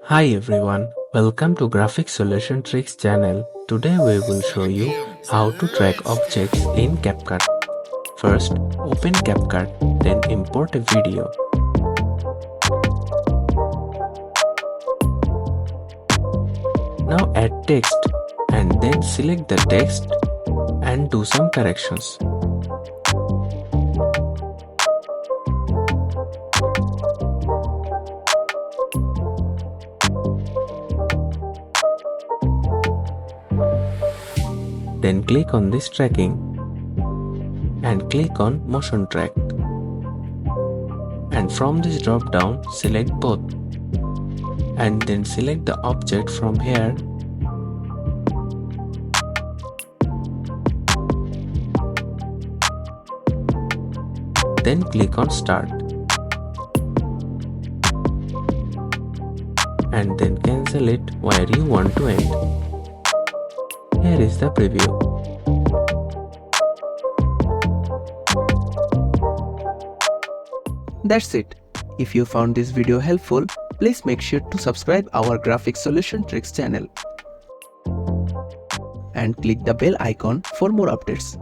Hi everyone, welcome to Graphic Solution Tricks channel. Today we will show you how to track objects in CapCut. First, open CapCut, then import a video. Now add text and then select the text and do some corrections. Then click on this tracking and click on motion track. And from this drop down select both and then select the object from here . Then click on start and then cancel it where you want to end. Here is the preview. That's it. If you found this video helpful, please make sure to subscribe our Graphic Solution Tricks channel and click the bell icon for more updates.